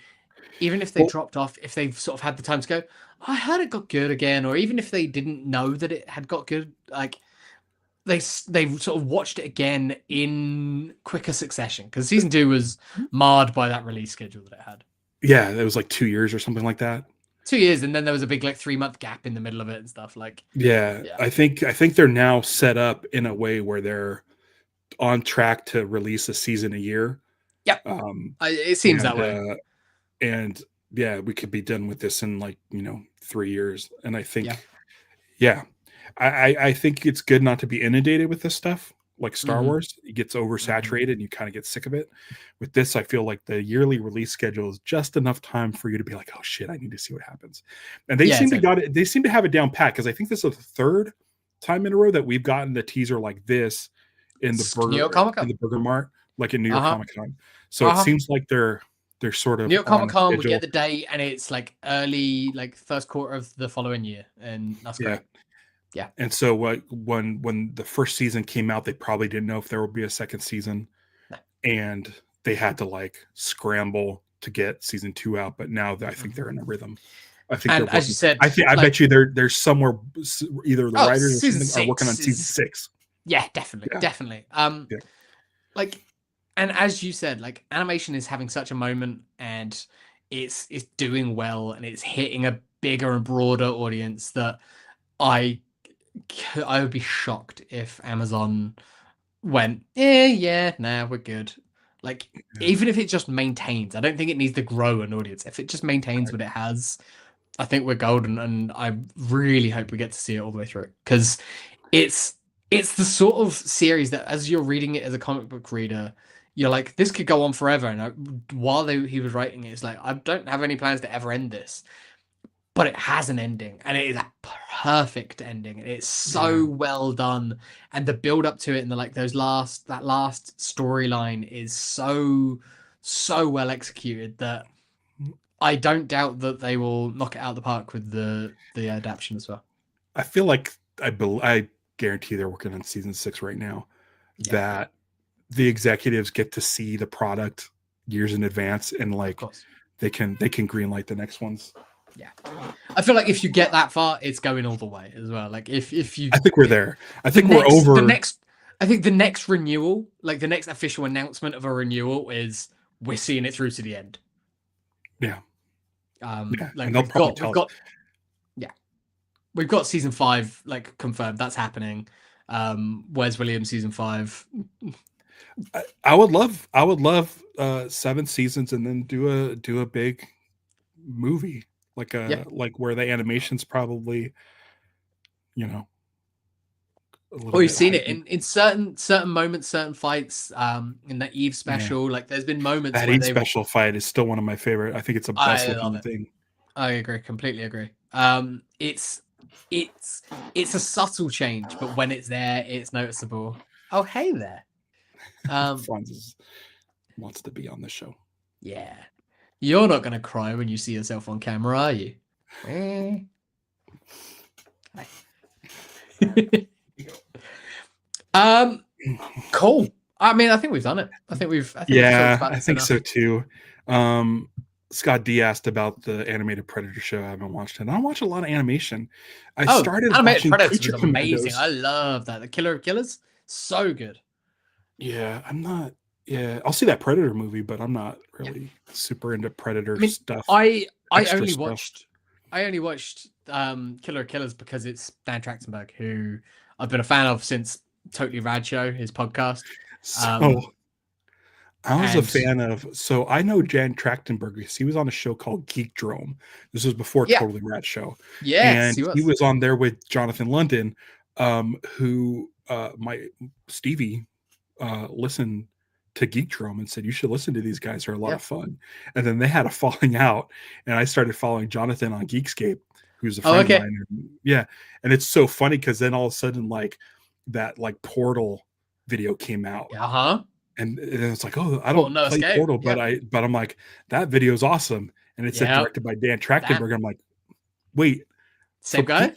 even if they dropped off, if they've sort of had the time to go, I heard it got good again, or even if they didn't know that it had got good, like they sort of watched it again in quicker succession, because season 2 was marred by that release schedule that it had. Yeah, it was like 2 years or something like that. 2 years, and then there was a big like 3-month gap in the middle of it and stuff. Like I think they're now set up in a way where they're on track to release a season a year. Yep. It seems that way. And yeah, we could be done with this in like 3 years. And I think I think it's good not to be inundated with this stuff. Like Star Wars, it gets oversaturated and you kind of get sick of it. With this, I feel like the yearly release schedule is just enough time for you to be like, oh shit, I need to see what happens. And they seem to have it down pat, because I think this is the third time in a row that we've gotten the teaser like this in the Burger Mart, like in New York Comic Con. So it seems like they're sort of New York Comic Con. We get the date, and it's like early, like first quarter of the following year, and that's great. Yeah. And so when the first season came out, they probably didn't know if there would be a second season. No. And they had to like scramble to get season 2 out. But now I think they're in a rhythm. I think, and as you said, I bet you there's somewhere either the writers or something are working on season 6. Yeah, definitely. Like, and as you said, like animation is having such a moment, and it's doing well, and it's hitting a bigger and broader audience that I would be shocked if Amazon went, we're good. Like, even if it just maintains, I don't think it needs to grow an audience. If it just maintains what it has, I think we're golden, and I really hope we get to see it all the way through, because it's the sort of series that, as you're reading it as a comic book reader, you're like, this could go on forever. And while he was writing it, it's like, I don't have any plans to ever end this. But it has an ending, and it is a perfect ending. It's so well done, and the build up to it, and that last storyline is so well executed that I don't doubt that they will knock it out of the park with the adaptation as well. I feel like I guarantee they're working on season 6 right now. Yeah. That the executives get to see the product years in advance, and like they can greenlight the next ones. Yeah, I feel like if you get that far, it's going all the way as well. Like if you, I think we're there. I think we're over. I think the next renewal, like the next official announcement of a renewal, is we're seeing it through to the end. Yeah. Like we've got season 5 like confirmed. That's happening. Where's Williams season 5? I would love 7 seasons and then do a big movie. Like where the animation's probably, Well, you've seen it in certain moments, certain fights. In that Eve special, like there's been moments that where Eve special fight is still one of my favorite. I think it's the best looking thing. I agree, completely agree. It's a subtle change, but when it's there, it's noticeable. Oh, hey there. Franz wants to be on the show. Yeah. You're not going to cry when you see yourself on camera, are you? Cool. I mean, I think we've done it. I think so too. Scott D asked about the animated Predator show. I haven't watched it. I watch a lot of animation. I started animated Predator was amazing. I love that. The Killer of Killers, so good. Yeah, I'm not. Yeah, I'll see that Predator movie, but I'm not really super into Predator stuff. I only watched Killer of Killers because it's Dan Trachtenberg, who I've been a fan of since Totally Rad Show, his podcast. So I was a and- fan of. So I know Jan Trachtenberg because he was on a show called Geek Drome. This was before Yeah. Totally Rad Show. Yes, And he was on there with Jonathan London, who my Stevie listened to Geek Drome and said, you should listen to these guys, they're a lot of fun. And then they had a falling out, and I started following Jonathan on Geekscape, who's a friend of mine. And, and it's so funny because then all of a sudden, like that like Portal video came out. And it's like, oh, I don't play Portal, but I'm like, that video is awesome. And it said directed by Dan Trachtenberg. I'm like, wait, same guy?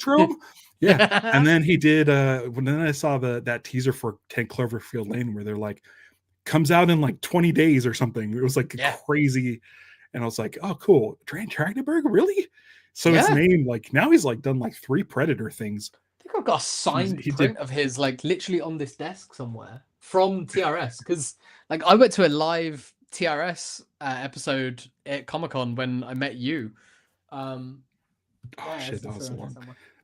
Yeah. And then he did then I saw that teaser for 10 Cloverfield Lane where they're like, comes out in like 20 days or something. It was like crazy. And I was like, oh, cool. Dan Trachtenberg, really? So his name, like, now he's like done like 3 Predator things. I think I've got a signed print of his, like, literally on this desk somewhere from TRS. Because, like, I went to a live TRS episode at Comic-Con when I met you. Shit, that was so long.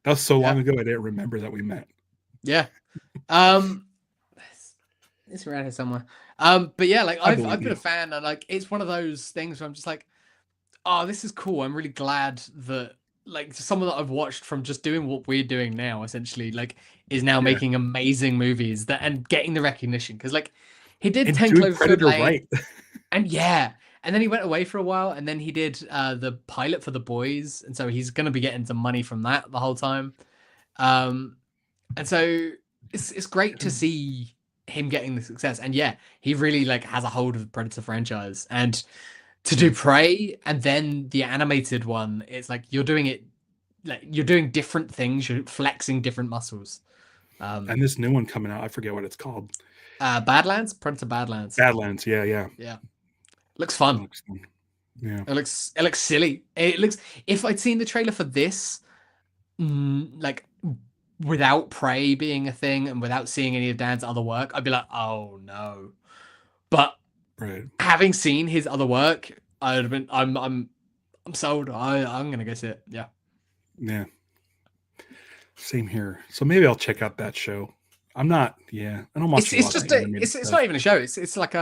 That was so long ago. I didn't remember that we met. Yeah. It's around here somewhere. But yeah, like I've been a fan, and like it's one of those things where I'm just like, oh, this is cool. I'm really glad that like someone that I've watched from just doing what we're doing now, essentially, like is now making amazing movies and getting the recognition. Because like he did 10 Cloverfield Lane, right? And and then he went away for a while, and then he did the pilot for The Boys, and so he's gonna be getting some money from that the whole time. And so it's great to see him getting the success, and he really like has a hold of the Predator franchise. And to do Prey and then the animated one, it's like you're doing it, like you're doing different things, you're flexing different muscles. And this new one coming out, I forget what it's called. Badlands, Predator Badlands. Badlands, yeah. Looks fun. Yeah, it looks silly. It looks. If I'd seen the trailer for this, like without Prey being a thing and without seeing any of Dan's other work, I'd be like, oh no. But having seen his other work, I'd have been. I'm sold. I'm gonna go see it. Yeah. Same here. So maybe I'll check out that show. I'm not. Yeah, I don't watch. It's just it's not even a show. It's like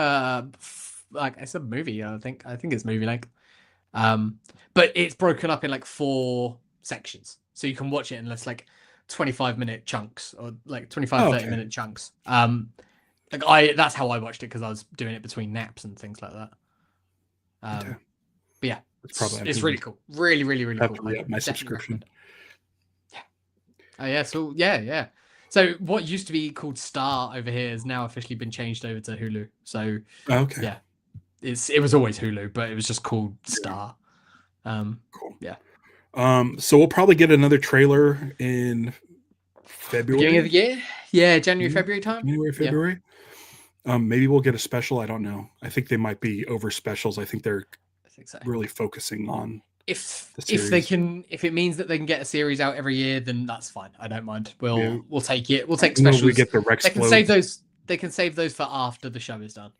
it's a movie. I think it's movie length. But it's broken up in like 4 sections, so you can watch it in less like 25-minute chunks or like 30-minute chunks. That's how I watched it because I was doing it between naps and things like that. But yeah, it's really cool. Really, really, really cool. My subscription. Oh yeah, so yeah. So what used to be called Star over here has now officially been changed over to Hulu. So yeah, it was always Hulu, but it was just called Star. Cool. Yeah. So we'll probably get another trailer in February. Beginning of the year? Yeah, January, February time. February. Yeah. Maybe we'll get a special. I don't know. I think they might be over specials. I think they're really focusing on if it means that they can get a series out every year, then that's fine. I don't mind. We'll take it. We'll take specials. We get the Rex. They can save those. They can save those for after the show is done.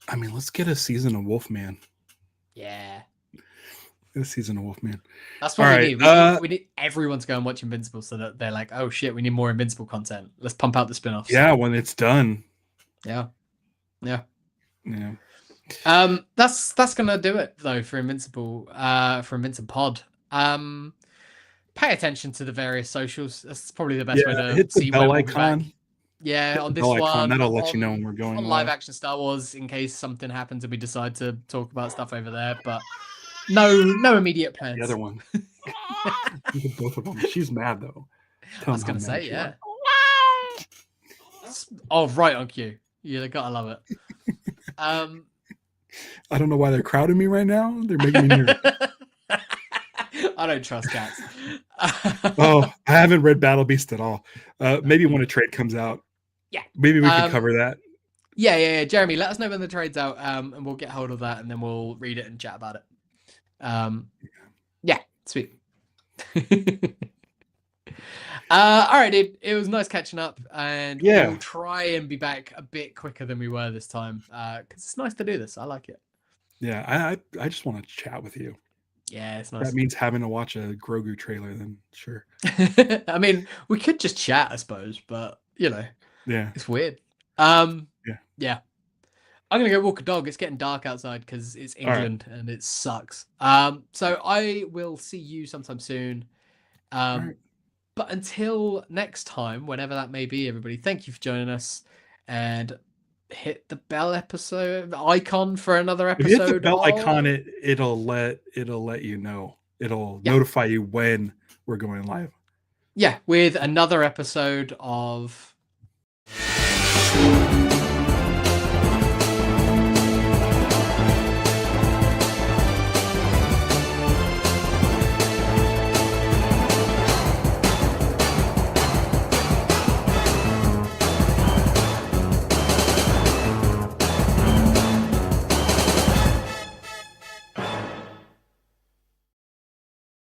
I mean, let's get a season of Wolfman. Yeah. A season of Wolfman. That's what we need. We need everyone to go and watch Invincible so that they're like, oh shit, we need more Invincible content. Let's pump out the spin-offs. Yeah, when it's done. Yeah. That's gonna do it though for Invincible, for Invincipod. Pay attention to the various socials. That's probably the best way to hit the see bell when icon. We'll be back. On this one, that'll let you know when we're going on live action Star Wars in case something happens and we decide to talk about stuff over there. But no immediate plans. The other one. Both of them. She's mad though. I was gonna say, Oh, right on cue. You gotta love it. I don't know why they're crowding me right now. They're making me nervous. I don't trust cats. I haven't read Battle Beast at all. Maybe when a trade comes out. Yeah. Maybe we can cover that. Yeah. Jeremy, let us know when the trade's out, and we'll get hold of that, and then we'll read it and chat about it. Yeah, sweet. All right, dude. It was nice catching up, and we'll try and be back a bit quicker than we were this time, because it's nice to do this. I like it. Yeah, I just want to chat with you. Yeah, it's That nice. means having to watch a Grogu trailer, then sure. I mean, we could just chat, I suppose, but Yeah. it's weird. Yeah. Yeah. I'm gonna go walk a dog. It's getting dark outside because it's All right. England and it sucks. So I will see you sometime soon. All right. But until next time, whenever that may be, everybody, thank you for joining us, and hit the bell icon for another If you hit the episode. bell icon, it'll let you know. It'll notify you when we're going live. Yeah, with another episode of